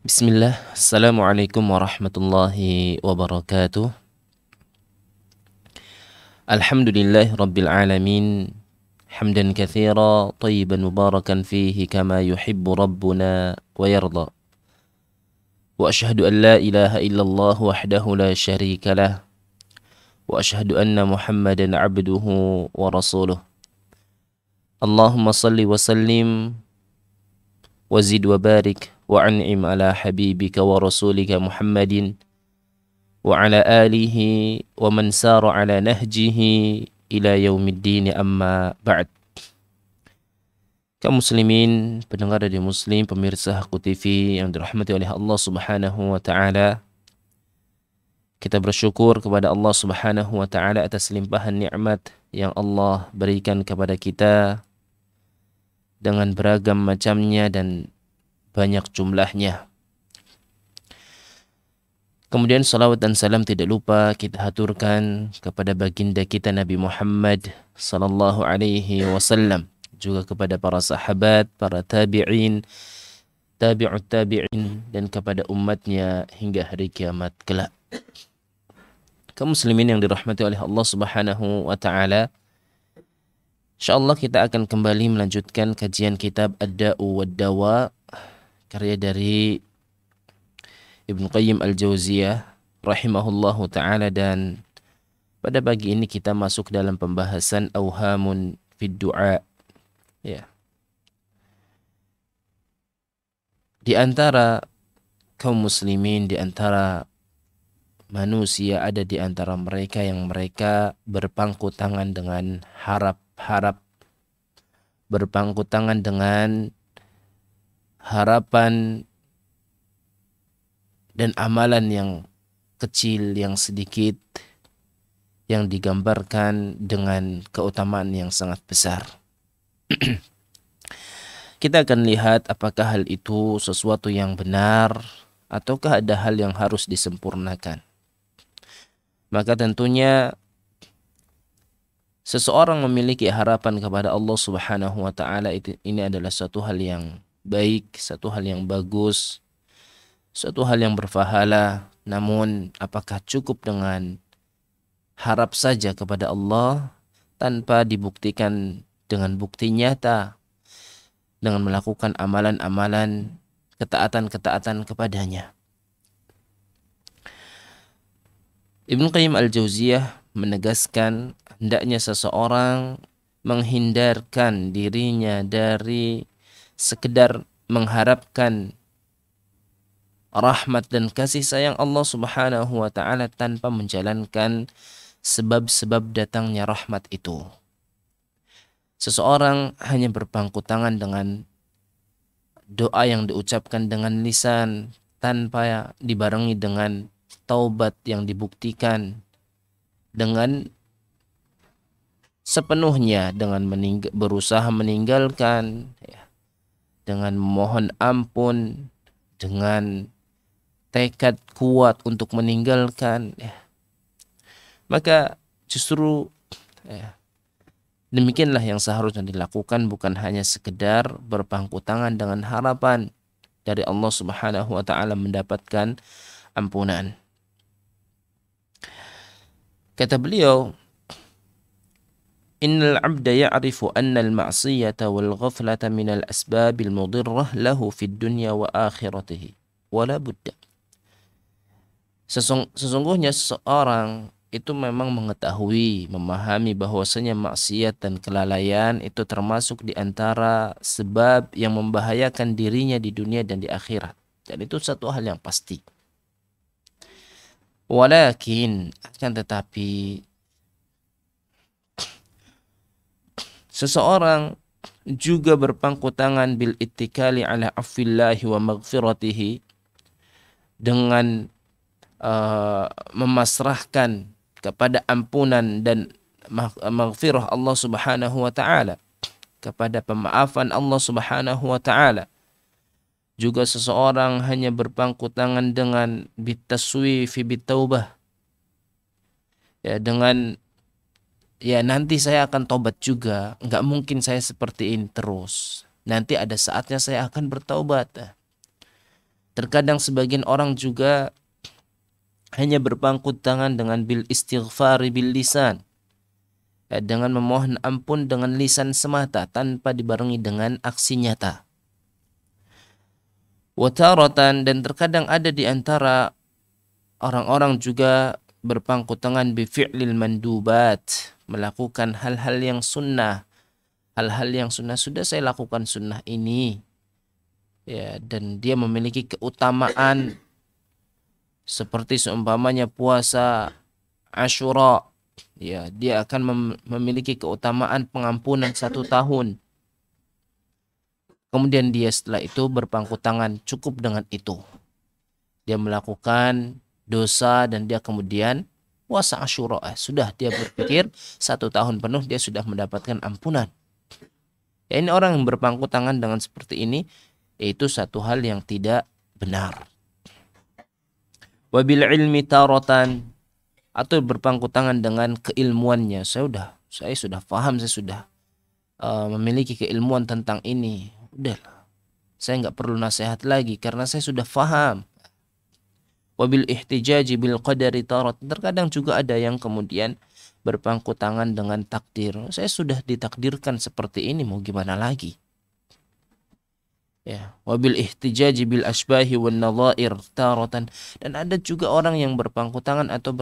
Bismillah, Assalamualaikum warahmatullahi wabarakatuh. Alhamdulillah Rabbil Alamin. Hamdan kathira, tayyiban mubarakan fihi kama yuhibbu Rabbuna wa yarda. Wa ashhadu an la ilaha illallah wahdahu la sharika lah. Wa ashhadu anna Muhammadan abduhu wa rasuluh. Allahumma salli wa sallim wa zid wa barik wa an'im ala habibika wa rasulika Muhammadin wa ala alihi wa man sara ala nahjihi ila yaumiddin, amma ba'd. Kaum muslimin, pendengar radio muslim, pemirsa Haqqu TV yang dirahmati oleh Allah Subhanahu wa taala. Kita bersyukur kepada Allah Subhanahu wa taala atas limpahan nikmat yang Allah berikan kepada kita dengan beragam macamnya dan banyak jumlahnya. Kemudian salawat dan salam tidak lupa kita haturkan kepada baginda kita Nabi Muhammad sallallahu alaihi wasallam, juga kepada para sahabat, para tabi'in, tabi'ut tabi'in, dan kepada umatnya hingga hari kiamat kelak. Kaum muslimin yang dirahmati oleh Allah Subhanahu wa taala, insyaallah kita akan kembali melanjutkan kajian kitab Ad-Da'u wad-Dawa, karya dari Ibnu Qayyim Al-Jauziyah rahimahullahu ta'ala. Dan pada pagi ini kita masuk dalam pembahasan awhamun fid du'a. Ya. Di antara kaum muslimin, di antara manusia, ada di antara mereka yang mereka berpangku tangan dengan harap-harap, berpangku tangan dengan harapan dan amalan yang kecil, yang sedikit, yang digambarkan dengan keutamaan yang sangat besar. Kita akan lihat apakah hal itu sesuatu yang benar ataukah ada hal yang harus disempurnakan. Maka tentunya seseorang memiliki harapan kepada Allah Subhanahu wa taala, ini adalah suatu hal yang baik, satu hal yang bagus, suatu hal yang berpahala. Namun apakah cukup dengan harap saja kepada Allah tanpa dibuktikan dengan bukti nyata, dengan melakukan amalan-amalan, ketaatan-ketaatan kepadanya? Ibnu Qayyim Al-Jauziyah menegaskan hendaknya seseorang menghindarkan dirinya dari sekedar mengharapkan rahmat dan kasih sayang Allah Subhanahu wa taala tanpa menjalankan sebab-sebab datangnya rahmat itu. Seseorang hanya berpangku tangan dengan doa yang diucapkan dengan lisan tanpa dibarengi dengan taubat yang dibuktikan dengan sepenuhnya, dengan berusaha meninggalkan, dengan mohon ampun, dengan tekad kuat untuk meninggalkan, maka justru demikianlah yang seharusnya dilakukan, bukan hanya sekedar berpangku tangan dengan harapan dari Allah Subhanahu wa taala mendapatkan ampunan. Kata beliau, innal 'abda ya'rifu anna al-ma'siyata wal ghaflata min al-asbab al-mudirrah lahu fid dunya wa akhiratihi wala budda. Sesungguhnya seseorang itu memang mengetahui, memahami bahwasanya maksiat dan kelalaian itu termasuk di antara sebab yang membahayakan dirinya di dunia dan di akhirat. Dan itu satu hal yang pasti. Walakin, akan tetapi, seseorang juga berpangku tangan bil ittikali ala afillahi wa maghfiratihi, dengan memasrahkan kepada ampunan dan maghfirah Allah Subhanahu wa taala, kepada pemaafan Allah Subhanahu wa taala. Juga seseorang hanya berpangku tangan dengan bitaswifi bitaubah, dengan nanti saya akan tobat juga, nggak mungkin saya seperti ini terus, nanti ada saatnya saya akan bertaubat. Terkadang sebagian orang juga hanya berpangku tangan dengan bil istighfari bil lisan, dengan memohon ampun dengan lisan semata tanpa dibarengi dengan aksi nyata. Wataratan, dan terkadang ada di antara orang-orang juga berpangku tangan bi fi'lil mandubat, melakukan hal-hal yang sunnah. Hal-hal yang sunnah, sudah saya lakukan sunnah ini, ya, dan dia memiliki keutamaan seperti seumpamanya puasa Asyura, ya, dia akan memiliki keutamaan pengampunan 1 tahun. Kemudian dia setelah itu berpangku tangan, cukup dengan itu. Dia melakukan dosa dan dia kemudian puasa Asyura. Sudah dia berpikir 1 tahun penuh dia sudah mendapatkan ampunan. Ya, ini orang yang berpangku tangan dengan seperti ini, itu satu hal yang tidak benar. Wabil ilmi taratan, atau berpangku tangan dengan keilmuannya. Saya sudah paham, saya sudah memiliki keilmuan tentang ini. Udahlah, saya nggak perlu nasihat lagi karena saya sudah paham. Wabil ihtijaji bil qadari tarat, terkadang juga ada yang kemudian berpangku tangan dengan takdir. Saya sudah ditakdirkan seperti ini, mau gimana lagi? Ya, wabil ihtijaji bil asbahi wan nadhair taratan, dan ada juga orang yang berpangku tangan atau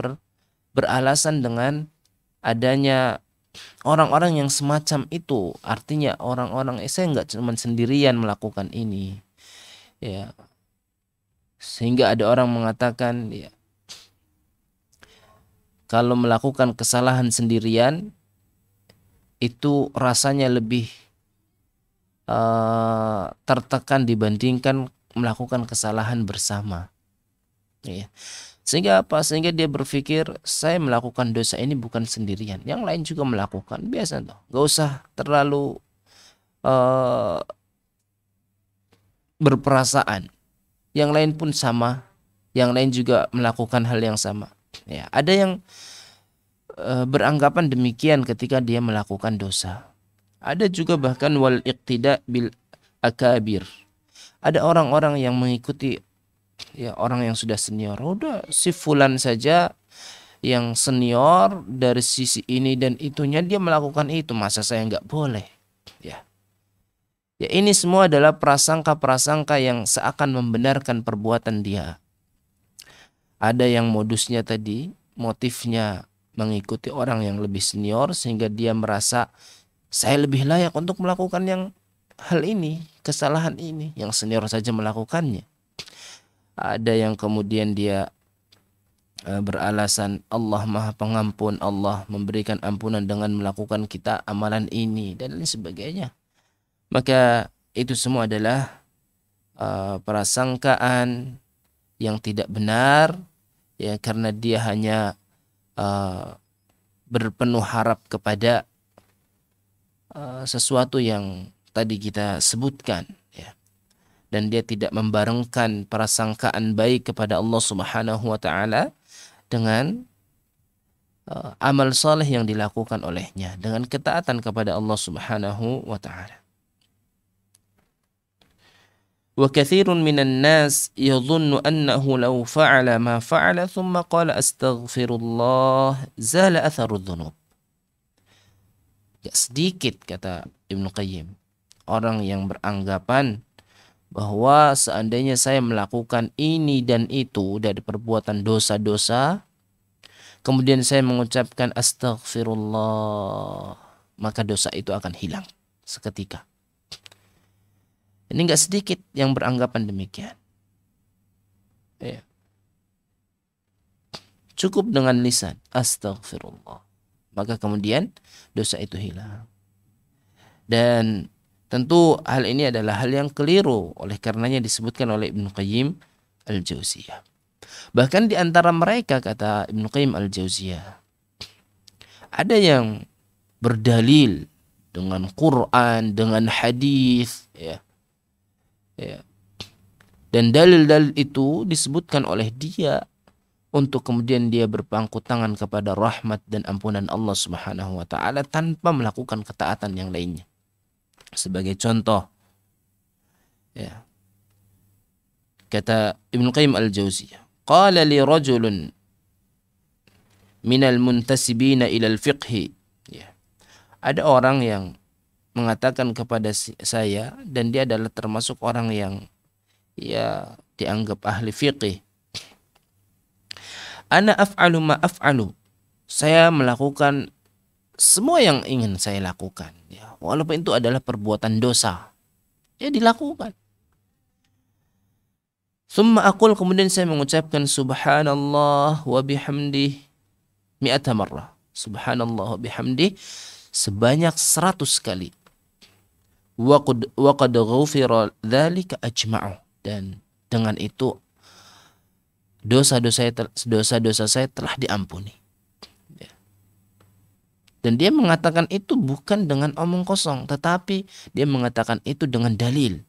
beralasan dengan adanya orang-orang yang semacam itu. Artinya orang-orang, saya nggak cuma sendirian melakukan ini, ya. Sehingga ada orang mengatakan, ya, kalau melakukan kesalahan sendirian itu rasanya lebih tertekan dibandingkan melakukan kesalahan bersama, ya. Sehingga apa? Sehingga dia berpikir, saya melakukan dosa ini bukan sendirian, yang lain juga melakukan, biasa toh, gak usah terlalu berperasaan, yang lain pun sama, yang lain juga melakukan hal yang sama, ya. Ada yang beranggapan demikian ketika dia melakukan dosa. Ada juga bahkan wal iqtida bil akabir. Ada orang-orang yang mengikuti, ya, orang yang sudah senior. Udah, si fulan saja yang senior dari sisi ini dan itunya dia melakukan itu, masa saya nggak boleh? Ya. Ya, ini semua adalah prasangka-prasangka yang seakan membenarkan perbuatan dia. Ada yang modusnya tadi, motifnya mengikuti orang yang lebih senior sehingga dia merasa saya lebih layak untuk melakukan hal ini, kesalahan ini, yang senior saja melakukannya. Ada yang kemudian dia beralasan Allah Maha Pengampun, Allah memberikan ampunan dengan melakukan kita amalan ini dan lain sebagainya. Maka itu semua adalah prasangkaan yang tidak benar, ya, karena dia hanya berpenuh harap kepada sesuatu yang tadi kita sebutkan, ya. Dan dia tidak membarengkan prasangkaan baik kepada Allah Subhanahu wa taala dengan amal saleh yang dilakukan olehnya, dengan ketaatan kepada Allah Subhanahu wa taala. Wa katsirun minan nas yadhunnu annahu law fa'ala ma fa'ala thumma qala astaghfirullah zala atharu dhunub. Gak sedikit, kata Ibnu Qayyim, orang yang beranggapan bahwa seandainya saya melakukan ini dan itu dari perbuatan dosa-dosa, kemudian saya mengucapkan astaghfirullah, maka dosa itu akan hilang seketika. Ini gak sedikit yang beranggapan demikian, ya. Cukup dengan lisan astaghfirullah, maka kemudian dosa itu hilang. Dan tentu hal ini adalah hal yang keliru, oleh karenanya disebutkan oleh Ibnu Qayyim al-Jauziyah. Bahkan di antara mereka, kata Ibnu Qayyim al-Jauziyah, ada yang berdalil dengan Quran, dengan hadis, ya. Dan dalil-dalil itu disebutkan oleh dia untuk kemudian dia berpangku tangan kepada rahmat dan ampunan Allah Subhanahu wa taala tanpa melakukan ketaatan yang lainnya. Sebagai contoh, ya, Kata Ibnu Qayyim al-Jauziyah, qala li rajulun minal muntasibina ilal fiqhi. Ya. Ada orang yang mengatakan kepada saya, dan dia adalah termasuk orang yang ya dianggap ahli fiqih. Ana af'alu ma af'alu. Saya melakukan semua yang ingin saya lakukan. Ya, walaupun itu adalah perbuatan dosa. Ya dilakukan. Summa aqul, kemudian saya mengucapkan subhanallah wa bihamdih mi'ata marrah. Subhanallah wa bihamdih sebanyak 100 kali. Wa qad ghufira dzalika ajma'u. Dan dengan itu dosa-dosa saya telah diampuni. Ya. Dan dia mengatakan itu bukan dengan omong kosong, tetapi dia mengatakan itu dengan dalil.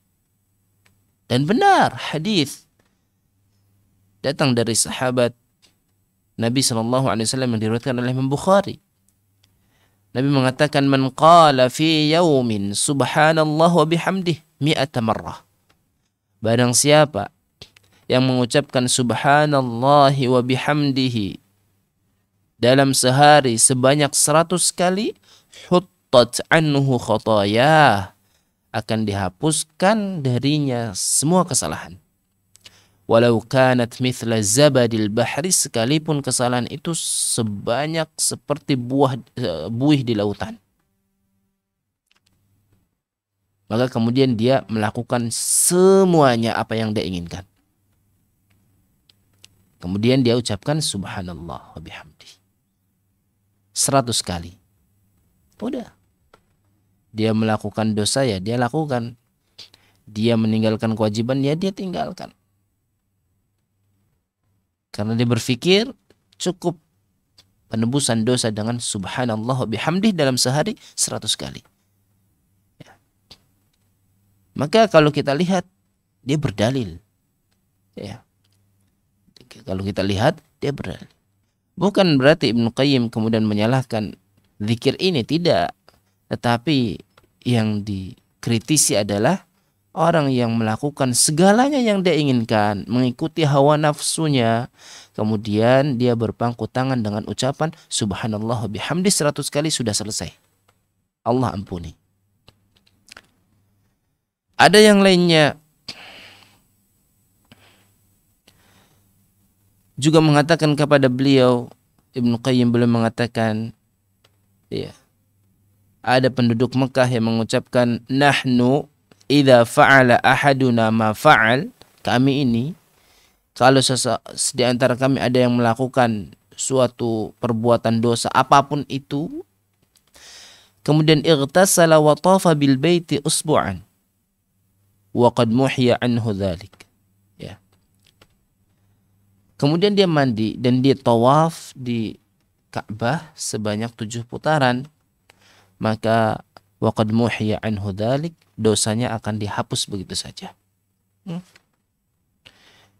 Dan benar, hadis datang dari sahabat Nabi SAW yang diriwayatkan oleh Imam Bukhari. Nabi mengatakan, man qala fi yaumin subhanallah wa bihamdih mi'ata marrah. Barang siapa yang mengucapkan subhanallah wa bihamdihi dalam sehari sebanyak 100 kali, huttat anhu khatayah, akan dihapuskan darinya semua kesalahan. Walau kanat mithla zabadil bahri, sekalipun kesalahan itu sebanyak seperti buih di lautan. Maka kemudian dia melakukan semuanya apa yang dia inginkan. Kemudian dia ucapkan subhanallah wa bihamdi 100 kali. Udah. Dia melakukan dosa ya dia lakukan. Dia meninggalkan kewajiban ya dia tinggalkan. Karena dia berpikir cukup penebusan dosa dengan subhanallah wa bihamdih dalam sehari 100 kali. Ya. Maka kalau kita lihat dia berdalil. Ya. Kalau kita lihat dia berdalil. Bukan berarti Ibnu Qayyim kemudian menyalahkan zikir ini, tidak. Tetapi yang dikritisi adalah orang yang melakukan segalanya yang dia inginkan, mengikuti hawa nafsunya, kemudian dia berpangku tangan dengan ucapan subhanallah wa bihamdi 100 kali sudah selesai. Allah ampuni. Ada yang lainnya juga mengatakan kepada beliau, Ibnu Qayyim belum mengatakan, ya, ada penduduk Mekah yang mengucapkan nahnu idza fa'ala ahaduna ma fa'al, kami ini kalau di antara kami ada yang melakukan suatu perbuatan dosa apapun itu, kemudian ightasala wa tafa bil baiti usbu'an wa qad muhiya anhu dzalik. Ya. Kemudian dia mandi dan dia tawaf di Ka'bah sebanyak 7 putaran, maka wa qad muhiya anhu dzalik, dosanya akan dihapus begitu saja.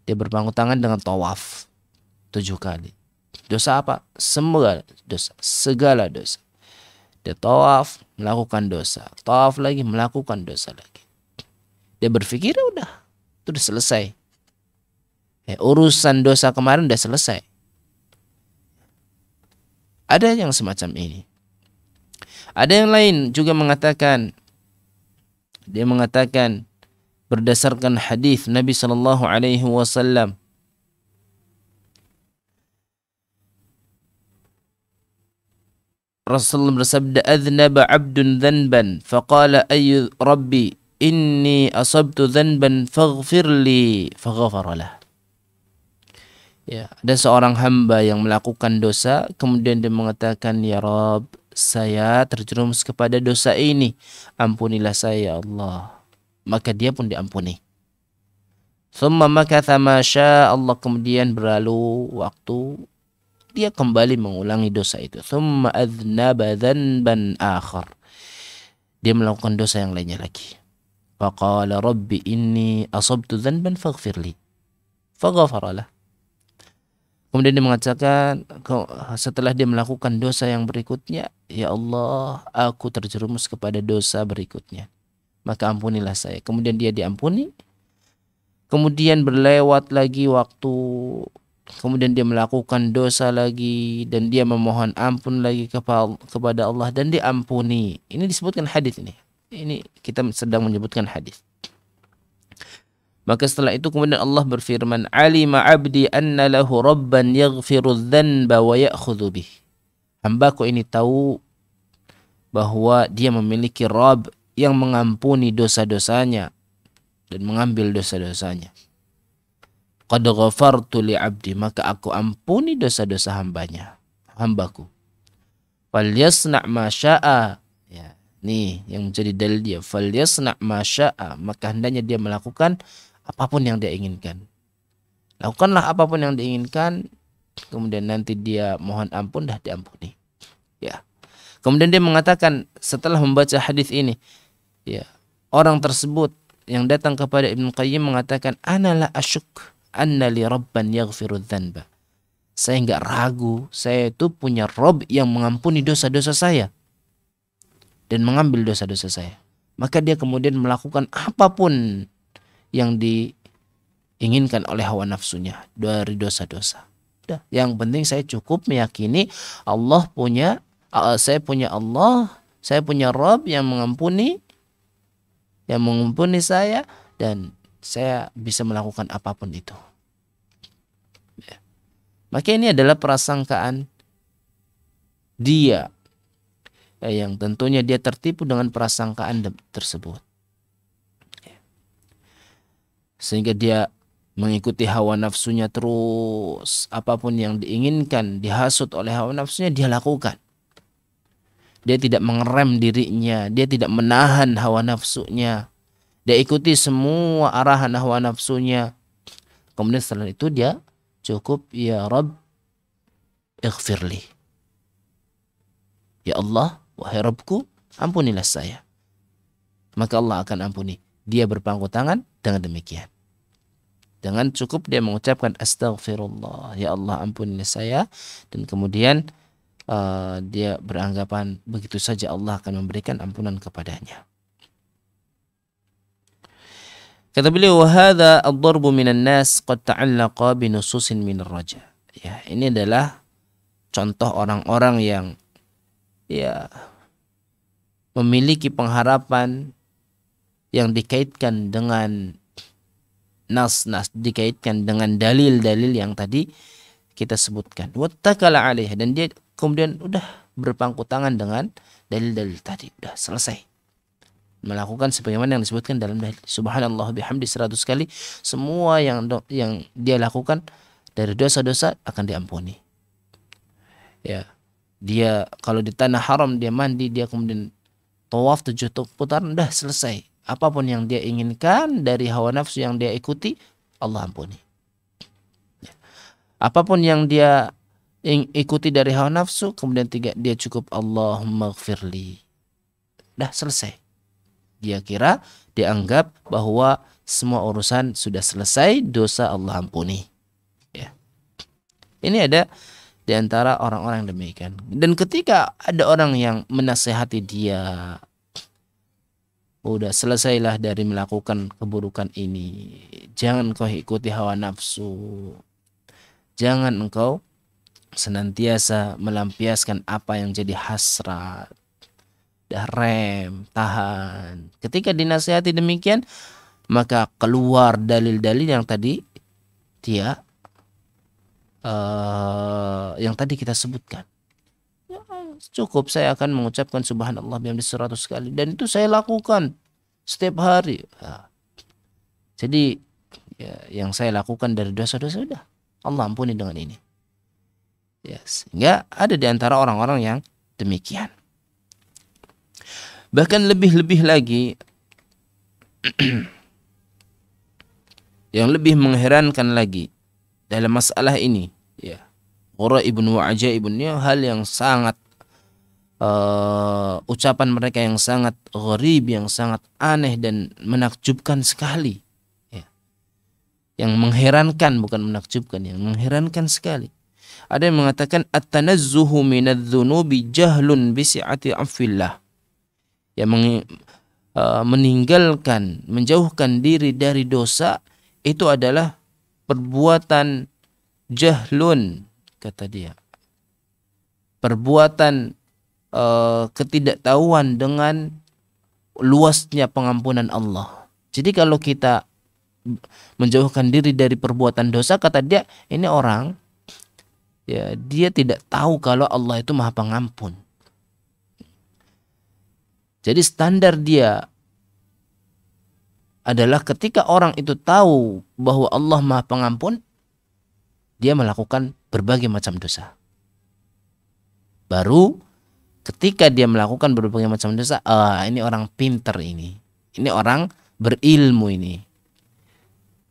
Dia berpangku tangan dengan tawaf 7 kali. Dosa apa? Semua dosa, segala dosa. Dia tawaf, melakukan dosa. Tawaf lagi, melakukan dosa lagi. Dia berpikir udah, itu udah selesai. Urusan dosa kemarin udah selesai. Ada yang semacam ini. Ada yang lain juga mengatakan, dia mengatakan berdasarkan hadis Nabi sallallahu alaihi wasallam, Rasulullah bersabda, "Adznaba 'abdun dzanban, faqala ayy rabbi inni asabtu dzanban faghfir li, faghfara lah." Ya, ada seorang hamba yang melakukan dosa, kemudian dia mengatakan, "Ya Rabb, saya terjerumus kepada dosa ini, ampunilah saya ya Allah." Maka dia pun diampuni. Thumma makatha ma syaa Allah, kemudian berlalu waktu, dia kembali mengulangi dosa itu. Thumma adznaba dzanban akhar, dia melakukan dosa yang lainnya lagi. Faqala rabbi inni asabtu dzanban faghfirli, faghfara lah. Kemudian dia mengatakan setelah dia melakukan dosa yang berikutnya, ya Allah, aku terjerumus kepada dosa berikutnya, maka ampunilah saya. Kemudian dia diampuni. kemudian berlewat lagi waktu, kemudian dia melakukan dosa lagi dan dia memohon ampun lagi kepada Allah dan diampuni. Ini disebutkan hadis ini. Ini kita sedang menyebutkan hadis. Maka setelah itu kemudian Allah berfirman, "Alima 'abdi anna lahu rabban yaghfiru dzanba wa ya'khudhu bih." Hambaku ini tahu bahwa dia memiliki Rabb yang mengampuni dosa-dosanya dan mengambil dosa-dosanya. Qad ghafartu li 'abdi, maka aku ampuni dosa-dosa hambaku. Falyasna' ma syaa. Ya, nih yang menjadi dalil dia. Falyasna' ma syaa, maka hendaknya dia melakukan apapun yang dia inginkan. Lakukanlah apapun yang diinginkan, kemudian nanti dia mohon ampun, dah diampuni. Ya. Kemudian dia mengatakan setelah membaca hadis ini, ya, orang tersebut yang datang kepada Ibnu Qayyim mengatakan, "Ana la asyuk anna li rabban yaghfiru dzanba." Saya enggak ragu, saya itu punya Rabb yang mengampuni dosa-dosa saya dan mengambil dosa-dosa saya. Maka dia kemudian melakukan apapun yang diinginkan oleh hawa nafsunya dari dosa-dosa. Yang penting saya cukup meyakini saya punya Allah, saya punya Rabb yang mengampuni saya, dan saya bisa melakukan apapun itu. Ya. Maka ini adalah prasangkaan dia, yang tentunya dia tertipu dengan prasangkaan tersebut. Sehingga dia mengikuti hawa nafsunya terus, apapun yang diinginkan, dihasut oleh hawa nafsunya, dia lakukan. Dia tidak mengerem dirinya, dia tidak menahan hawa nafsunya, dia ikuti semua arahan hawa nafsunya. Kemudian setelah itu dia cukup, ya Rabb ighfirli, ya Allah, wahai Rabbku, ampunilah saya. Maka Allah akan ampuni. Dia berpangku tangan dengan demikian. Dengan cukup dia mengucapkan astaghfirullah, ya Allah ampunilah saya, dan kemudian dia beranggapan begitu saja Allah akan memberikan ampunan kepadanya. Kata beliau, wa hadza ad-darbu minan nas qad ta'allaqa bi nususin min ar-raja. Ya, ini adalah contoh orang-orang yang ya memiliki pengharapan yang dikaitkan dengan nas-nas, dikaitkan dengan dalil-dalil yang tadi kita sebutkan. Wattakala alaih, dan dia kemudian udah berpangku tangan dengan dalil-dalil tadi, udah selesai. Melakukan sebagaimana yang disebutkan dalam dalil. Subhanallah bihamdi 100 kali, semua yang dia lakukan dari dosa-dosa akan diampuni. Ya. Dia kalau di tanah haram dia mandi, dia kemudian tawaf 7 putaran, udah selesai. Apapun yang dia inginkan dari hawa nafsu yang dia ikuti, Allah ampuni. Apapun yang dia ikuti dari hawa nafsu, kemudian dia cukup Allahumma gfirli. Dah selesai. Dia dianggap bahwa semua urusan sudah selesai, dosa Allah ampuni. Ya. Ini ada di antara orang-orang yang demikian. Dan ketika ada orang yang menasehati dia, udah selesailah dari melakukan keburukan ini, jangan kau ikuti hawa nafsu, jangan engkau senantiasa melampiaskan apa yang jadi hasrat, dah rem, tahan. Ketika dinasihati demikian, maka keluar dalil-dalil yang tadi dia yang tadi kita sebutkan. Ya, cukup saya akan mengucapkan subhanallah bihamdi 100 kali, dan itu saya lakukan setiap hari. Nah, jadi ya, yang saya lakukan dari dosa-dosa sudah Allah ampuni dengan ini. Ya, sehingga ada di antara orang-orang yang demikian. Bahkan lebih-lebih lagi yang lebih mengherankan lagi dalam masalah ini, ya, gharaibun wa ajaibun, hal yang sangat ucapan mereka yang sangat gharib, yang sangat aneh dan menakjubkan sekali, ya. Yang mengherankan, bukan menakjubkan, yang mengherankan sekali. Ada yang mengatakan at-tanazzuhu minadz-dzunubi jahlun bi si'ati 'afwillah. Yang meninggalkan, menjauhkan diri dari dosa, itu adalah perbuatan jahlun, kata dia. Perbuatan ketidaktahuan dengan luasnya pengampunan Allah. Jadi kalau kita menjauhkan diri dari perbuatan dosa, kata dia, ini orang ya dia tidak tahu kalau Allah itu Maha Pengampun. Jadi standar dia adalah ketika orang itu tahu bahwa Allah Maha Pengampun, dia melakukan berbagai macam dosa. Baru ketika dia melakukan berbagai macam dosa, ini orang pinter ini. Ini orang berilmu ini.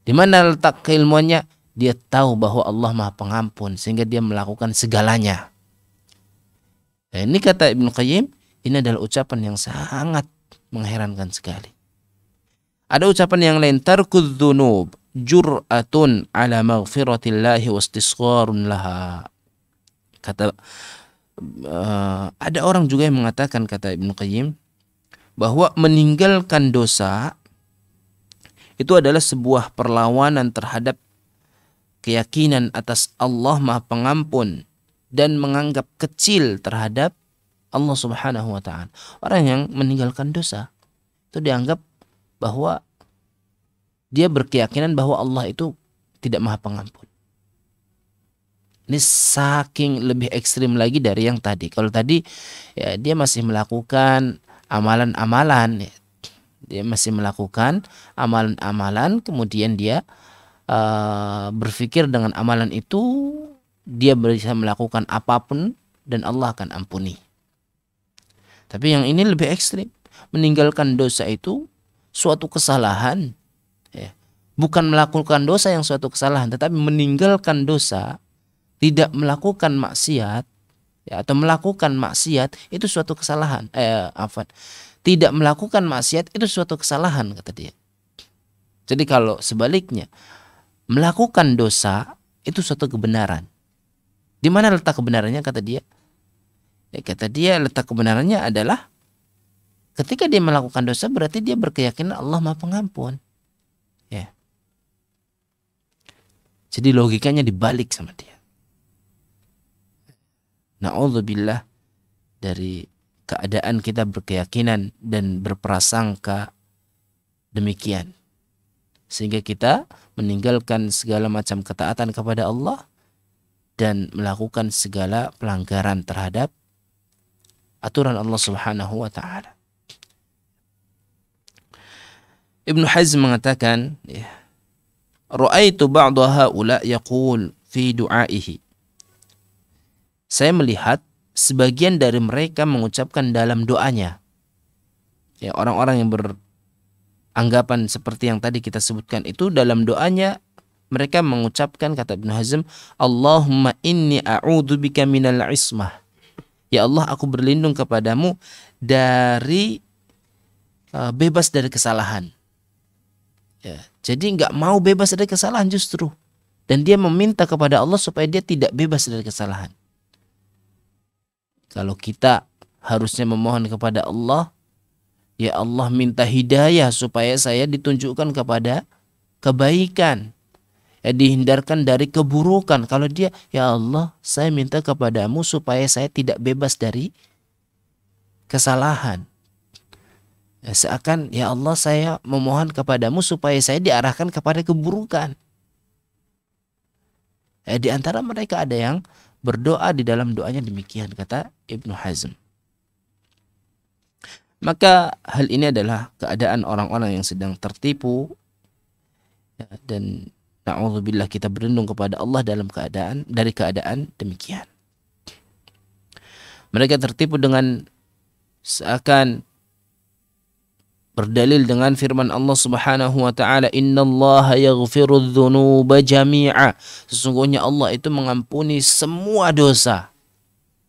Di mana letak keilmuannya? Dia tahu bahwa Allah Maha Pengampun sehingga dia melakukan segalanya. Nah, ini kata Ibnu Qayyim, ini adalah ucapan yang sangat mengherankan sekali. Ada ucapan yang lain, tarkudz dzunub jur'atun ala maghfiratillahi wastisgharun laha. Kata ada orang juga yang mengatakan, kata Ibnu Qayyim, bahwa meninggalkan dosa itu adalah sebuah perlawanan terhadap keyakinan atas Allah Maha Pengampun dan menganggap kecil terhadap Allah Subhanahu wa Ta'ala. Orang yang meninggalkan dosa itu dianggap bahwa dia berkeyakinan bahwa Allah itu tidak Maha Pengampun. Ini saking lebih ekstrim lagi dari yang tadi. Kalau tadi ya dia masih melakukan amalan-amalan, ya. Dia masih melakukan amalan-amalan, kemudian dia berpikir dengan amalan itu dia bisa melakukan apapun dan Allah akan ampuni. Tapi yang ini lebih ekstrim. Meninggalkan dosa itu suatu kesalahan, ya. Bukan melakukan dosa yang suatu kesalahan, tetapi meninggalkan dosa, tidak melakukan maksiat, ya, atau melakukan maksiat itu suatu kesalahan. Tidak melakukan maksiat itu suatu kesalahan, kata dia. Jadi kalau sebaliknya, melakukan dosa itu suatu kebenaran. Di mana letak kebenarannya, kata dia? Ya, kata dia letak kebenarannya adalah ketika dia melakukan dosa berarti dia berkeyakinan Allah Maha Pengampun. Ya. Jadi logikanya dibalik sama dia. Na'udzubillah dari keadaan kita berkeyakinan dan berprasangka demikian. Sehingga kita meninggalkan segala macam ketaatan kepada Allah dan melakukan segala pelanggaran terhadap aturan Allah Subhanahu wa Ta'ala. Ibnu Hazm mengatakan, ya, ra'aitu ba'da haula yaqul fi du'aihi. Saya melihat sebagian dari mereka mengucapkan dalam doanya. Ya, orang-orang yang beranggapan seperti yang tadi kita sebutkan itu, dalam doanya mereka mengucapkan, kata Ibnu Hazm, Allahumma inni a'udzubika minal ismah. Ya Allah, aku berlindung kepadamu dari bebas dari kesalahan. Ya, jadi nggak mau bebas dari kesalahan justru. Dan dia meminta kepada Allah supaya dia tidak bebas dari kesalahan. Kalau kita harusnya memohon kepada Allah, ya Allah minta hidayah supaya saya ditunjukkan kepada kebaikan, ya dihindarkan dari keburukan. Kalau dia, ya Allah saya minta kepadamu supaya saya tidak bebas dari kesalahan. Ya, seakan ya Allah saya memohon kepadamu supaya saya diarahkan kepada keburukan. Ya, di antara mereka ada yang berdoa di dalam doanya demikian, kata Ibnu Hazm. Maka hal ini adalah keadaan orang-orang yang sedang tertipu, ya, dan na'udzubillah kita berlindung kepada Allah dari keadaan demikian. Mereka tertipu dengan seakan berdalil dengan firman Allah Subhanahu wa Ta'ala, innallaha yaghfirudz dzunuba jami'a. Sesungguhnya Allah itu mengampuni semua dosa.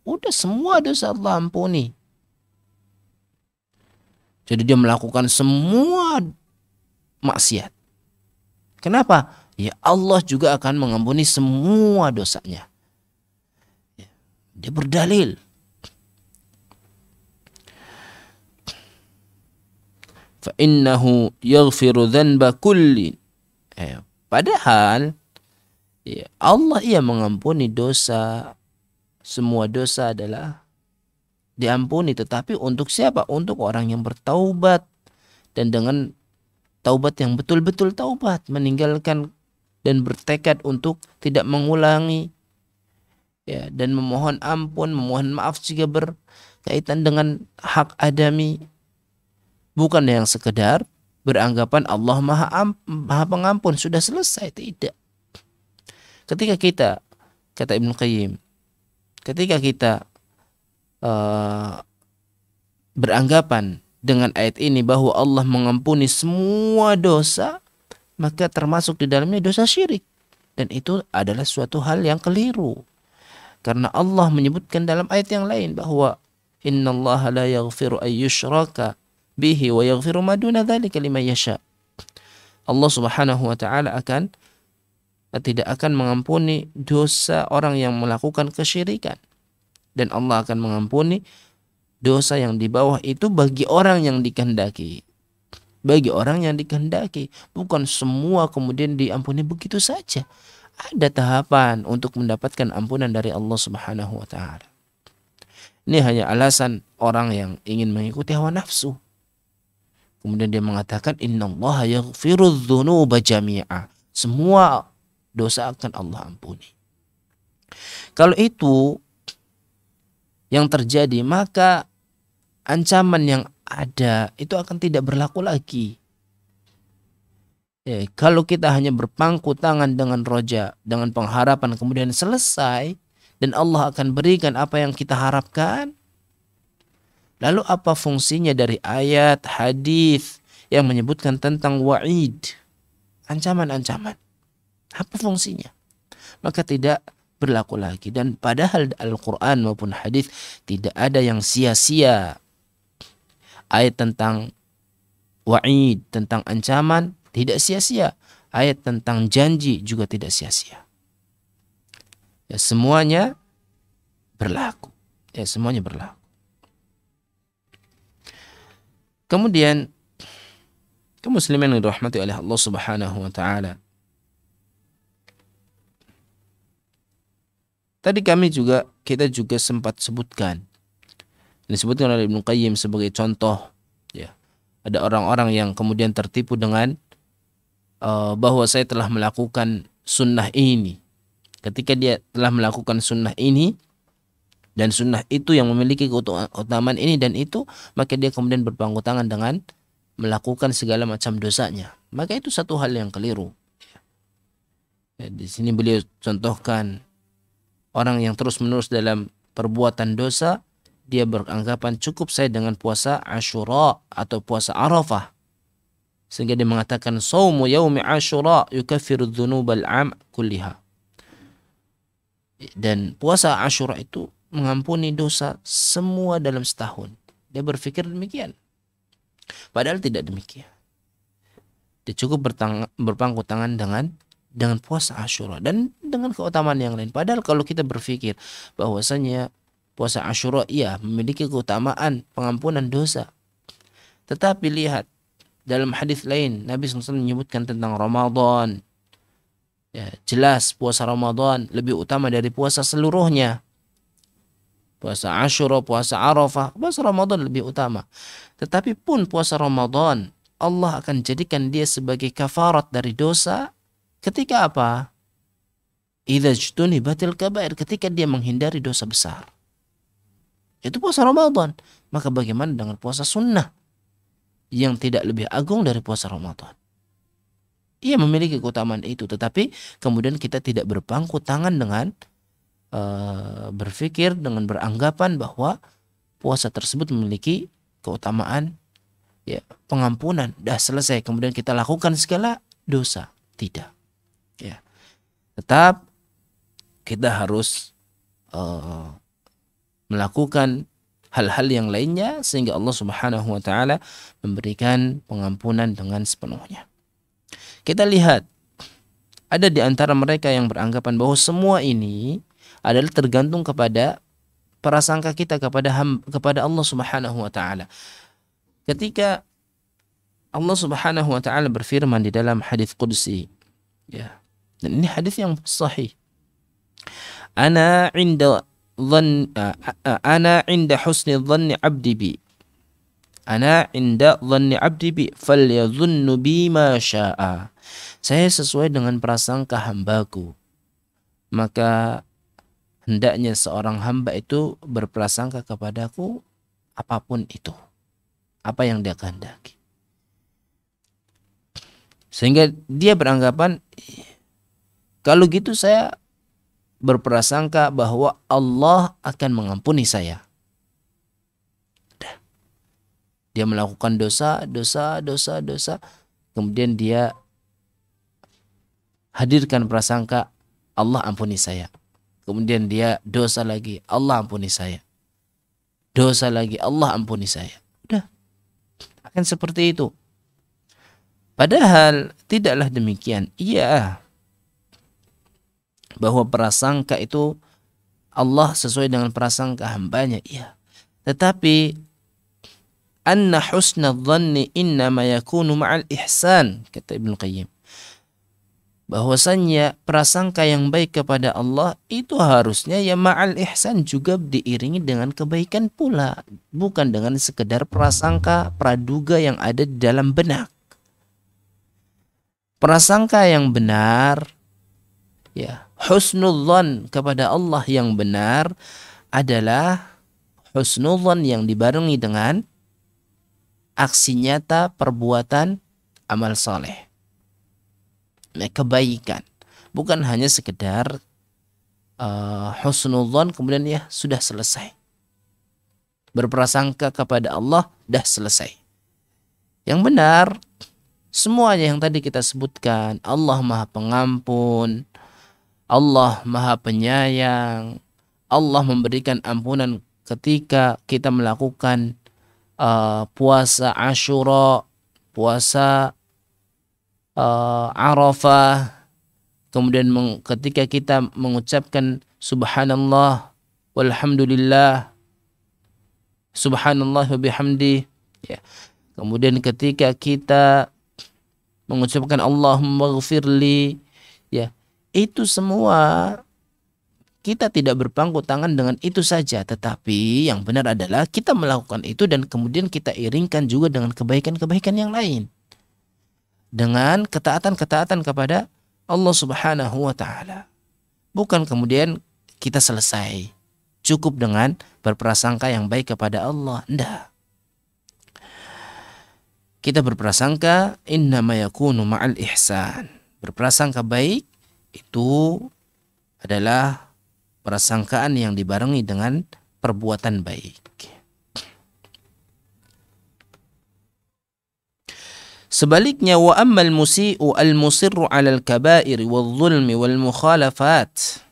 Udah semua dosa Allah ampuni. Jadi dia melakukan semua maksiat. Kenapa? Ya Allah juga akan mengampuni semua dosanya. Dia berdalil. Fa innahu yaghfiru dzanba kulli. Padahal ya, Allah ia mengampuni dosa. Semua dosa adalah diampuni, tetapi untuk siapa? Untuk orang yang bertaubat, dan dengan taubat yang betul-betul taubat, meninggalkan dan bertekad untuk tidak mengulangi, ya, dan memohon ampun, memohon maaf jika berkaitan dengan hak adami, bukan yang sekedar beranggapan Allah maha pengampun, sudah selesai. Tidak. Ketika kita, kata Ibnu Qayyim, ketika kita beranggapan dengan ayat ini bahwa Allah mengampuni semua dosa, maka termasuk di dalamnya dosa syirik. Dan itu adalah suatu hal yang keliru. Karena Allah menyebutkan dalam ayat yang lain bahwa innallaha la yaghfiru an yushraka bihi wa yaghfiru ma duna dzalika liman yasha. Allah Subhanahu wa taala tidak akan mengampuni dosa orang yang melakukan kesyirikan. Dan Allah akan mengampuni dosa yang di bawah itu bagi orang yang dikehendaki. Bagi orang yang dikehendaki. Bukan semua kemudian diampuni begitu saja. Ada tahapan untuk mendapatkan ampunan dari Allah Subhanahu wa taala. Ini hanya alasan orang yang ingin mengikuti hawa nafsu. Kemudian dia mengatakan innallaha yaghfirudz dzunuba jami'a. Semua dosa akan Allah ampuni. Kalau itu yang terjadi, maka ancaman yang ada itu akan tidak berlaku lagi. Kalau kita hanya berpangku tangan dengan roja, dengan pengharapan kemudian selesai, dan Allah akan berikan apa yang kita harapkan, lalu apa fungsinya dari ayat, hadis yang menyebutkan tentang wa'id, ancaman-ancaman? Apa fungsinya? Maka tidak berlaku lagi. Dan padahal Al-Quran maupun hadis tidak ada yang sia-sia. Ayat tentang wa'id, tentang ancaman, tidak sia-sia. Ayat tentang janji juga tidak sia-sia. Ya, semuanya berlaku. Ya, semuanya berlaku. Kemudian kaum muslimin yang dirahmati oleh Allah Subhanahu wa taala, tadi kita juga sempat sebutkan, disebutkan oleh Ibnu Qayyim sebagai contoh, ya, ada orang-orang yang kemudian tertipu dengan bahwa saya telah melakukan sunnah ini. Ketika dia telah melakukan sunnah ini dan sunnah itu yang memiliki keutamaan ini dan itu, maka dia kemudian berpangku tangan dengan melakukan segala macam dosanya. Maka itu satu hal yang keliru. Ya, di sini beliau contohkan orang yang terus-menerus dalam perbuatan dosa, dia beranggapan cukup saya dengan puasa Asyura atau puasa Arafah. Sehingga dia mengatakan shaumu yaumi Asyura yukaffiru dzunubal 'am kulliha. Dan puasa Asyura itu mengampuni dosa semua dalam setahun. Dia berpikir demikian. Padahal tidak demikian. Dia cukup berpangku tangan dengan puasa Asyura dan dengan keutamaan yang lain. Padahal kalau kita berpikir bahwasanya puasa Asyura memiliki keutamaan pengampunan dosa. Tetapi lihat dalam hadis lain Nabi SAW menyebutkan tentang Ramadan. Ya, jelas puasa Ramadan lebih utama dari puasa seluruhnya. Puasa Asyura, puasa Arafah, puasa Ramadan lebih utama. Tetapi pun puasa Ramadan Allah akan jadikan dia sebagai kafarat dari dosa. Ketika apa? Idza jtunibatil kabair, ketika dia menghindari dosa besar. Itu puasa Ramadan. Maka bagaimana dengan puasa sunnah yang tidak lebih agung dari puasa Ramadan? Ia memiliki keutamaan itu, tetapi kemudian kita tidak berpangku tangan dengan berpikir, dengan beranggapan bahwa puasa tersebut memiliki keutamaan, ya, pengampunan. Dah selesai, kemudian kita lakukan segala dosa. Tidak. Ya. Tetap kita harus melakukan hal-hal yang lainnya sehingga Allah Subhanahu wa taala memberikan pengampunan dengan sepenuhnya. Kita lihat ada di antara mereka yang beranggapan bahwa semua ini adalah tergantung kepada prasangka kita kepada Allah Subhanahu wa taala. Ketika Allah Subhanahu wa taala berfirman di dalam hadis qudsi, Ya. Dan ini hadis yang sahih. Ana inda husni dhanni 'abdi bi. Ana inda dhanni 'abdi bi falyadhunnu bi ma syaa. Saya sesuai dengan prasangka hambaku. Maka hendaknya seorang hamba itu berprasangka kepadaku apapun itu. Apa yang dia kehendaki. Sehingga dia beranggapan, kalau gitu saya berprasangka bahwa Allah akan mengampuni saya. Dia melakukan dosa, kemudian dia hadirkan prasangka Allah ampuni saya. Kemudian dia dosa lagi, Allah ampuni saya. Dosa lagi, Allah ampuni saya. Udah, akan seperti itu. Padahal tidaklah demikian. Iya, bahwa prasangka itu Allah sesuai dengan prasangka hambanya. Iya. Tetapi anna husna dhanni innama yakunu ma'al ihsan, kata Ibnu Qayyim. Bahwasannya prasangka yang baik kepada Allah itu harusnya ya ma'al ihsan, juga diiringi dengan kebaikan pula, bukan dengan sekedar prasangka praduga yang ada di dalam benak. Prasangka yang benar, ya, husnudzan kepada Allah yang benar adalah husnudzan yang dibarengi dengan aksi nyata perbuatan amal soleh, kebaikan, bukan hanya sekedar husnudzan kemudian ya sudah selesai, berprasangka kepada Allah dah selesai. Yang benar semuanya yang tadi kita sebutkan, Allah Maha Pengampun, Allah Maha Penyayang, Allah memberikan ampunan ketika kita melakukan puasa Asyura, puasa Arafah, kemudian ketika kita mengucapkan subhanallah walhamdulillah, subhanallah wa bihamdi, ya. Kemudian ketika kita mengucapkan Allahumma ghfirli, ya, itu semua kita tidak berpangku tangan dengan itu saja, tetapi yang benar adalah kita melakukan itu dan kemudian kita iringkan juga dengan kebaikan-kebaikan yang lain, dengan ketaatan-ketaatan kepada Allah Subhanahu wa taala. Bukan kemudian kita selesai cukup dengan berprasangka yang baik kepada Allah. Enggak. Kita berprasangka innama yakunu ma'al ihsan. Berprasangka baik itu adalah prasangkaan yang dibarengi dengan perbuatan baik. Sebaliknya, wa ammal musii'u al-musirru 'alal kaba'iri wadh-dhulmi wal mukhalafat.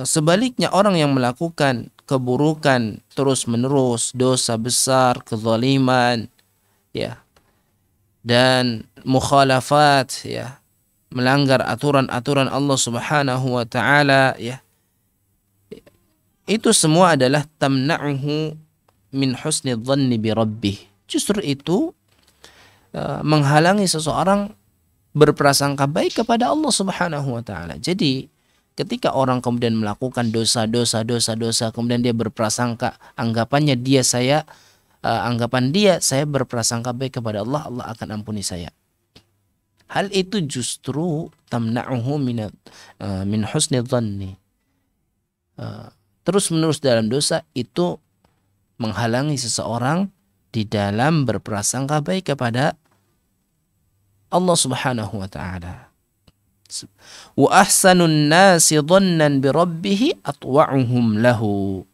Sebaliknya, orang yang melakukan keburukan terus-menerus, dosa besar, kezaliman, ya, dan mukhalafat, ya, melanggar aturan-aturan Allah Subhanahu wa taala, ya. Itu semua adalah tamna'uhu min husni dhanni bi rabbih. Justru itu menghalangi seseorang berprasangka baik kepada Allah Subhanahu wa taala. Jadi ketika orang kemudian melakukan dosa, kemudian dia berprasangka, anggapan dia saya berprasangka baik kepada Allah, Allah akan ampuni saya. Hal itu justru tamna'uhu min husni dhanni. Terus menerus dalam dosa itu menghalangi seseorang di dalam berprasangka baik kepada Allah Subhanahu wa taala. Wa ahsanun nasi dhannan bi rabbih atwa'uhum lahu.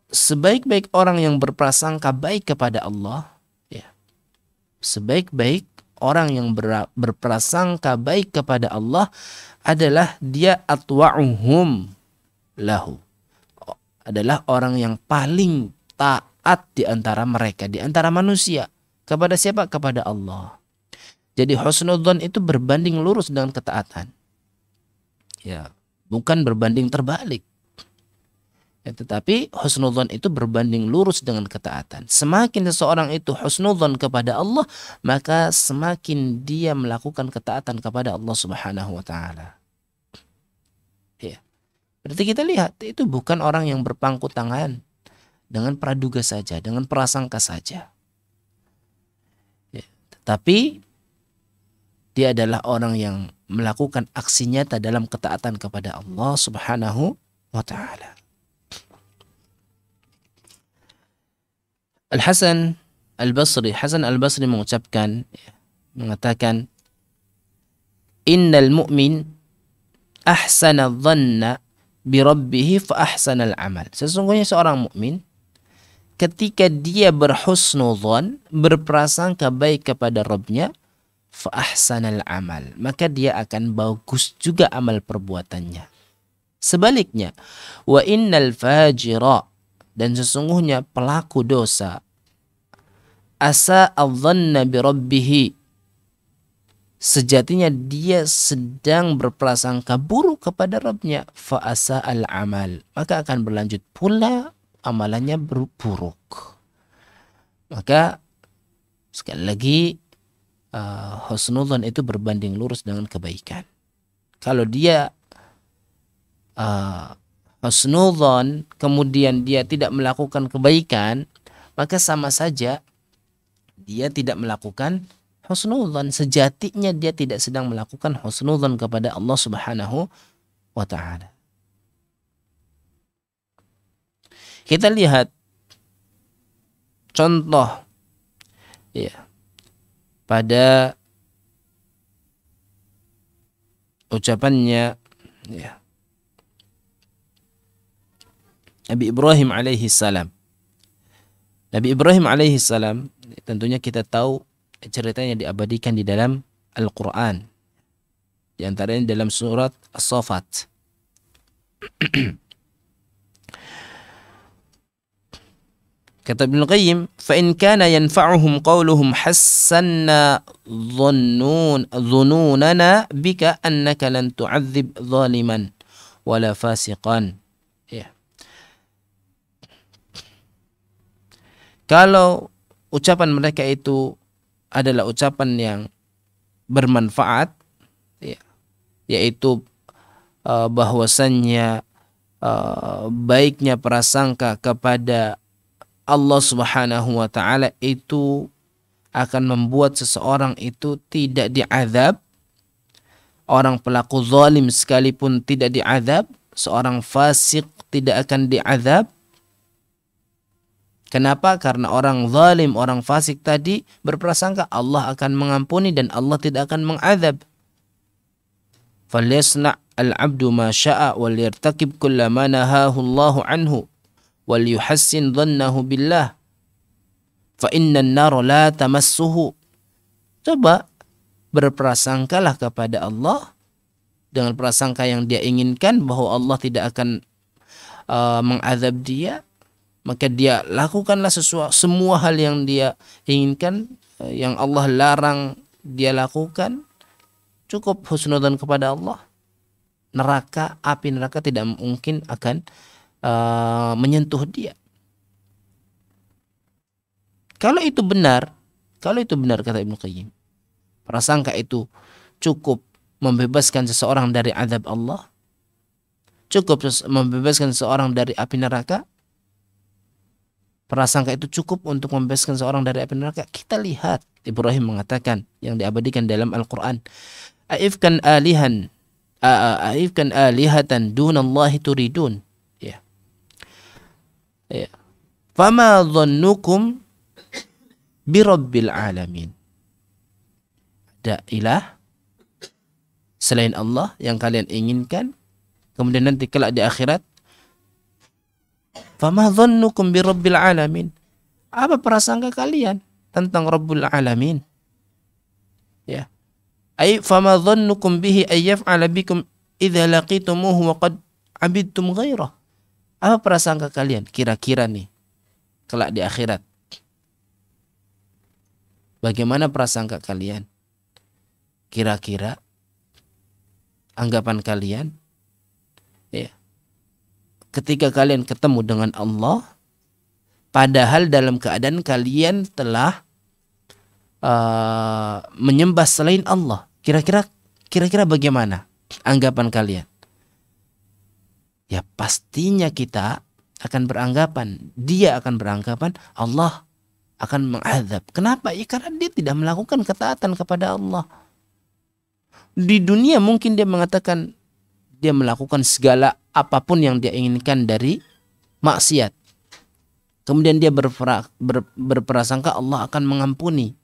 Sebaik-baik orang yang berprasangka baik kepada Allah, ya. Sebaik-baik orang yang berprasangka baik kepada Allah adalah dia atwa'uhum lahu. Adalah orang yang paling taat di antara mereka, di antara manusia. Kepada siapa? Kepada Allah. Jadi husnudzan itu berbanding lurus dengan ketaatan. Ya, bukan berbanding terbalik. Ya, tetapi husnudzon itu berbanding lurus dengan ketaatan. Semakin seseorang itu husnudzon kepada Allah, maka semakin dia melakukan ketaatan kepada Allah Subhanahu wa taala. Ya. Berarti kita lihat itu bukan orang yang berpangku tangan dengan praduga saja, dengan prasangka saja. Ya. Tetapi dia adalah orang yang melakukan aksi nyata dalam ketaatan kepada Allah Subhanahu wa taala. Hasan Al-Basri mengatakan, innal mu'min ahsana dhanna bi rabbih fa ahsana al-amal. Sesungguhnya seorang mukmin ketika dia berhusnudzon, berprasangka baik kepada Rabbnya, fa ahsana al-amal, maka dia akan bagus juga amal perbuatannya. Sebaliknya, wa innal fajira, dan sesungguhnya pelaku dosa, asa adzanna bi rabbih, sejatinya dia sedang berprasangka buruk kepada Rabbnya, fa asa al-amal, maka akan berlanjut pula amalannya buruk. Maka sekali lagi husnudzon itu berbanding lurus dengan kebaikan. Kalau dia husnudzon kemudian dia tidak melakukan kebaikan, maka sama saja dia tidak melakukan husnudzon. Sejatinya dia tidak sedang melakukan husnudzon kepada Allah Subhanahu wa taala. Kita lihat contoh ya pada ucapannya ya Nabi Ibrahim alaihi salam. Nabi Ibrahim alaihi salam tentunya kita tahu ceritanya diabadikan di dalam Al-Quran. Di antaranya dalam surat As-Saffat. Kata Ibnu Qayyim, fa in kana yanfa'uhum qawluhum hassanna dhununana bika annaka lan tu'adzib zaliman wala fasiqan. Ya. Kalau ucapan mereka itu adalah ucapan yang bermanfaat, ya, yaitu bahwasannya baiknya prasangka kepada Allah Subhanahu wa taala itu akan membuat seseorang itu tidak diazab. Orang pelaku zalim sekalipun tidak diazab, seorang fasik tidak akan diazab. Kenapa? Karena orang zalim, orang fasik tadi berprasangka Allah akan mengampuni dan Allah tidak akan mengazab. Falyasna' al-'abdu ma syaa wal yartakib kulla ma nahahu Allahu anhu wal yuhassin dhannahu billah fa innan nar la tamassuhu. Coba berprasangkalah kepada Allah dengan prasangka yang dia inginkan bahwa Allah tidak akan mengazab dia. Maka dia lakukanlah semua hal yang dia inginkan, yang Allah larang dia lakukan. Cukup husnudzon kepada Allah. Api neraka tidak mungkin akan menyentuh dia. Kalau itu benar kata Ibnu Qayyim, prasangka itu cukup membebaskan seseorang dari azab Allah, cukup membebaskan seseorang dari api neraka. Prasangka itu cukup untuk membebaskan seorang dari api neraka. Kita lihat Ibrahim mengatakan yang diabadikan dalam Al-Quran, aifkan alihatan dunallahi turidun. Ya. Ya. Fama dhannukum birabbil alamin. Ada ilah selain Allah yang kalian inginkan, kemudian nanti kelak di akhirat, fama dhannukum birabbil alamin. Apa prasangka kalian tentang Rabbul Alamin? Ya. Ay fama dhannukum bihi ay yaf'ala bikum idza laqitumuhu wa qad abidtum ghairah. Apa prasangka kalian kira-kira nih kelak di akhirat? Bagaimana prasangka kalian? Kira-kira anggapan kalian? Ya. ketika kalian ketemu dengan Allah, padahal dalam keadaan kalian telah menyembah selain Allah. Kira-kira bagaimana anggapan kalian? Ya pastinya kita akan beranggapan, dia akan beranggapan Allah akan mengazab. Kenapa? Ya karena dia tidak melakukan ketaatan kepada Allah. Di dunia mungkin dia mengatakan dia melakukan segala apapun yang dia inginkan dari maksiat. Kemudian dia berprasangka Allah akan mengampuni.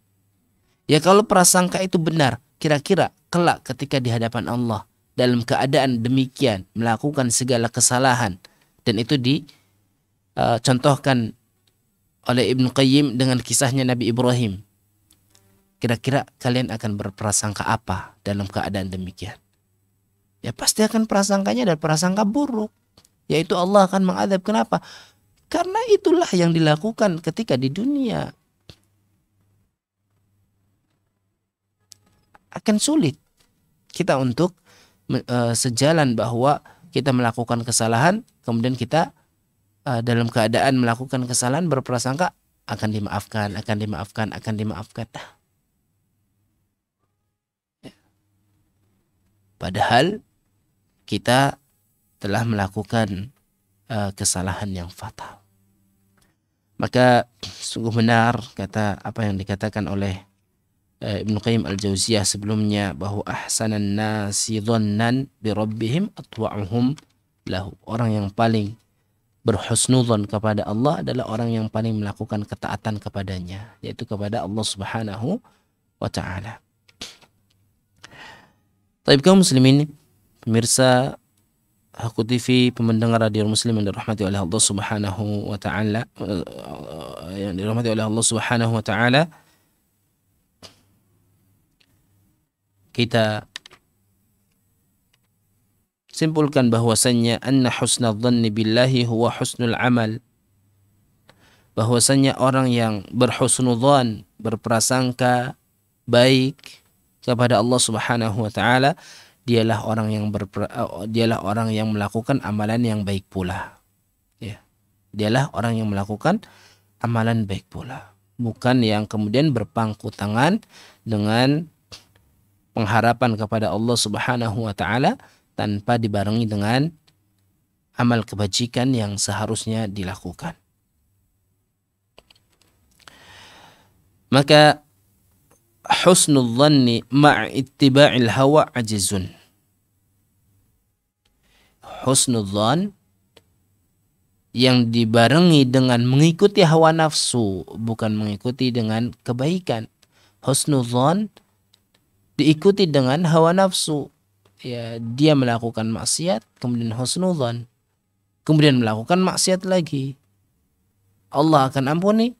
Ya kalau prasangka itu benar, kira-kira kelak ketika di hadapan Allah dalam keadaan demikian melakukan segala kesalahan, dan itu dicontohkan oleh Ibnu Qayyim dengan kisahnya Nabi Ibrahim. Kira-kira kalian akan berprasangka apa dalam keadaan demikian? Ya pasti akan prasangkanya dan prasangka buruk, yaitu Allah akan mengadab. Kenapa? Karena itulah yang dilakukan ketika di dunia. Akan sulit kita untuk sejalan bahwa kita melakukan kesalahan, kemudian kita dalam keadaan melakukan kesalahan berprasangka akan dimaafkan. Padahal kita telah melakukan kesalahan yang fatal. Maka sungguh benar kata apa yang dikatakan oleh Ibnu Qayyim al-Jauziyah sebelumnya, bahwa ahsanan nasi dhannan bi rabbihim atwa'uhum lahu. Orang yang paling berhusnudzon kepada Allah adalah orang yang paling melakukan ketaatan kepadanya, yaitu kepada Allah Subhanahu wa ta'ala. Baik kaum muslimin, pemirsa Haku TV, pemendengar radio Muslim yang dirahmati oleh Allah Subhanahu wa ta'ala, kita simpulkan bahwasannya anna husnul dhanni billahi huwa husnul amal. Bahwasannya orang yang berhusnudzan, berprasangka baik kepada Allah Subhanahu wa taala, dialah orang yang melakukan amalan yang baik pula. Ya. Dialah orang yang melakukan amalan baik pula, bukan yang kemudian berpangku tangan dengan pengharapan kepada Allah Subhanahu wa taala tanpa dibarengi dengan amal kebajikan yang seharusnya dilakukan. Maka husnul dhanni ma'a ittiba'il hawa ajizun. Husnul dhan yang dibarengi dengan mengikuti hawa nafsu, bukan mengikuti dengan kebaikan. Husnul dhan diikuti dengan hawa nafsu. Ya, dia melakukan maksiat, kemudian husnudzan, kemudian melakukan maksiat lagi, Allah akan ampuni,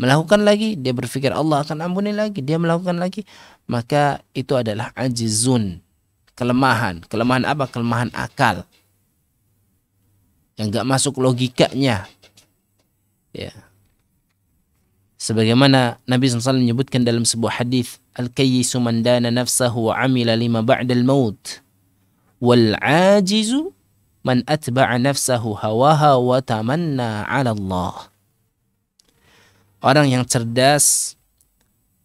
melakukan lagi, dia berpikir Allah akan ampuni lagi, dia melakukan lagi. Maka itu adalah ajizun, kelemahan. Kelemahan apa? Kelemahan akal yang gak masuk logikanya. Ya. Sebagaimana Nabi SAW menyebutkan dalam sebuah hadis, al-kayyisu man dana nafsahu wa amila lima ba'dal maut, wal ajizu man atba'a nafsahu hawaha wa tamanna 'ala Allah. Orang yang cerdas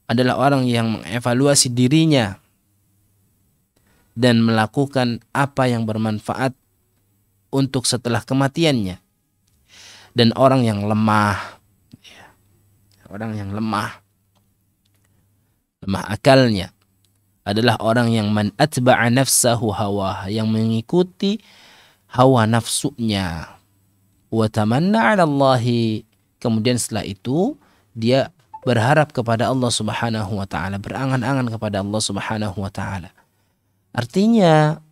adalah orang yang mengevaluasi dirinya dan melakukan apa yang bermanfaat untuk setelah kematiannya. Dan orang yang lemah, lemah akalnya adalah orang yang man atba'a nafsahu hawa, yang mengikuti hawa nafsunya, wa tamanna 'ala Allah, kemudian setelah itu dia berharap kepada Allah Subhanahu wa taala, berangan-angan kepada Allah Subhanahu wa taala. Artinya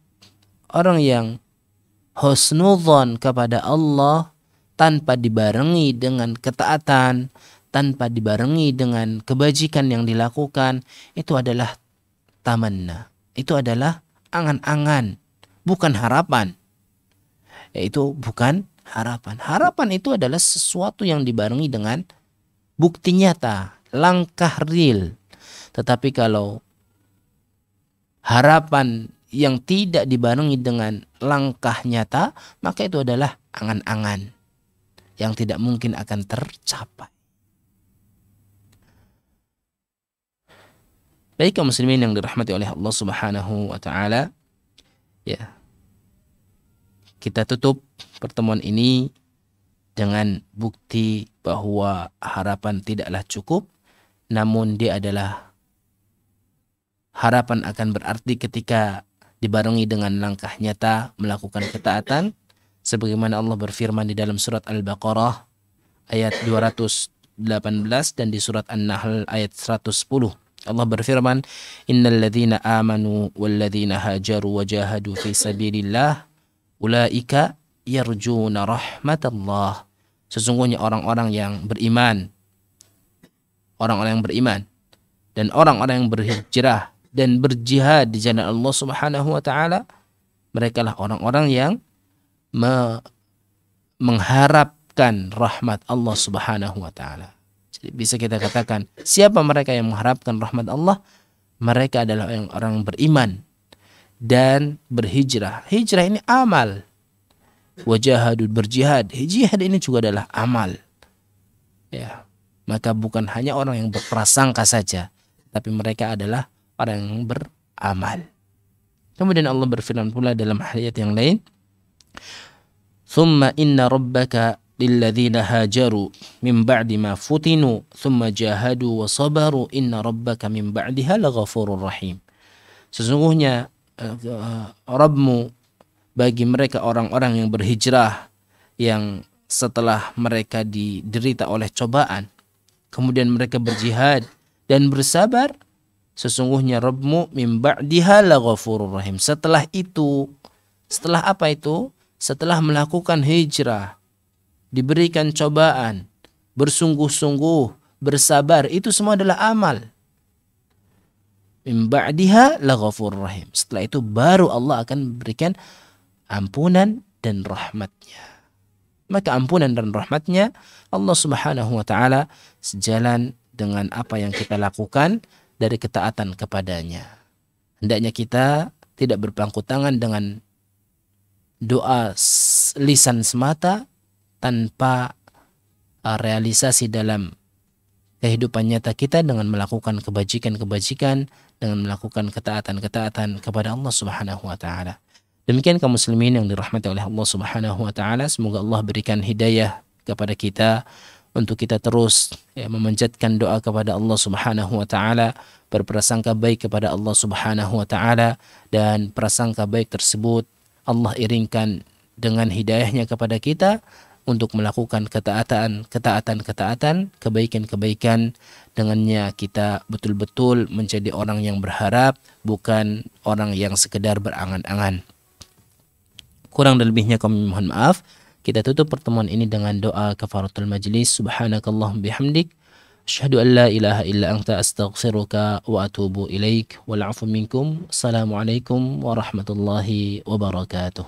orang yang husnudzon kepada Allah tanpa dibarengi dengan ketaatan, tanpa dibarengi dengan kebajikan yang dilakukan, itu adalah tamanna. Itu adalah angan-angan, bukan harapan. Yaitu bukan harapan. Harapan itu adalah sesuatu yang dibarengi dengan bukti nyata, langkah real. Tetapi kalau harapan yang tidak dibarengi dengan langkah nyata, maka itu adalah angan-angan yang tidak mungkin akan tercapai. Baik kaum muslimin yang dirahmati oleh Allah Subhanahu wa taala, ya. Kita tutup pertemuan ini dengan bukti bahwa harapan tidaklah cukup, namun dia adalah harapan akan berarti ketika dibarengi dengan langkah nyata melakukan ketaatan, sebagaimana Allah berfirman di dalam surat Al-Baqarah ayat 218 dan di surat An-Nahl ayat 110. Allah berfirman, "Innal ladzina amanu wal ladzina hajaru wa jahadu fi sabilillah ulaika yarjuna rahmatallah." Sesungguhnya orang-orang yang beriman, orang-orang yang beriman dan orang-orang yang berhijrah dan berjihad di jalan Allah Subhanahu wa taala, mereka lah orang-orang yang mengharapkan rahmat Allah Subhanahu wa taala. Jadi bisa kita katakan, siapa mereka yang mengharapkan rahmat Allah? Mereka adalah orang yang beriman dan berhijrah. Hijrah ini amal. Wajahadu, berjihad. Jihad ini juga adalah amal. Ya. Maka bukan hanya orang yang berprasangka saja, tapi mereka adalah orang yang beramal. Kemudian Allah berfirman pula dalam ayat yang lain, "Tsumma inna rabbaka lilladzina hajaru min ba'di ma futinu tsumma jahadu wa sabaru inna rabbaka min ba'diha laghafurur rahim." Sesungguhnya Rabbmu bagi mereka orang-orang yang berhijrah, yang setelah mereka diderita oleh cobaan, kemudian mereka berjihad dan bersabar, sesungguhnya Rabbmu min ba'diha laghafurur rahim. Setelah itu, setelah apa itu? Setelah melakukan hijrah, diberikan cobaan, bersungguh-sungguh, bersabar, itu semua adalah amal. Min ba'diha laghafurur rahim. Setelah itu baru Allah akan memberikan ampunan dan rahmatnya. Maka ampunan dan rahmatnya Allah Subhanahu wa taala sejalan dengan apa yang kita lakukan dari ketaatan kepadanya. Hendaknya kita tidak berpangku tangan dengan doa lisan semata tanpa realisasi dalam kehidupan nyata kita dengan melakukan kebajikan-kebajikan, dengan melakukan ketaatan-ketaatan kepada Allah Subhanahu wa taala. Demikian kaum muslimin yang dirahmati oleh Allah Subhanahu wa taala, semoga Allah berikan hidayah kepada kita untuk kita terus memanjatkan doa kepada Allah Subhanahu wa taala, berprasangka baik kepada Allah Subhanahu wa taala, dan prasangka baik tersebut Allah iringkan dengan hidayahnya kepada kita untuk melakukan ketaatan, kebaikan-kebaikan. Dengannya kita betul-betul menjadi orang yang berharap, bukan orang yang sekedar berangan-angan. Kurang dan lebihnya kami mohon maaf. Kita tutup pertemuan ini dengan doa kafaratul majlis. Subhanakallahumma bihamdik, asyhadu an la ilaha illa anta, astaghfiruka wa atubu ilaik. Wal 'afu minkum. Assalamualaikum warahmatullahi wabarakatuh.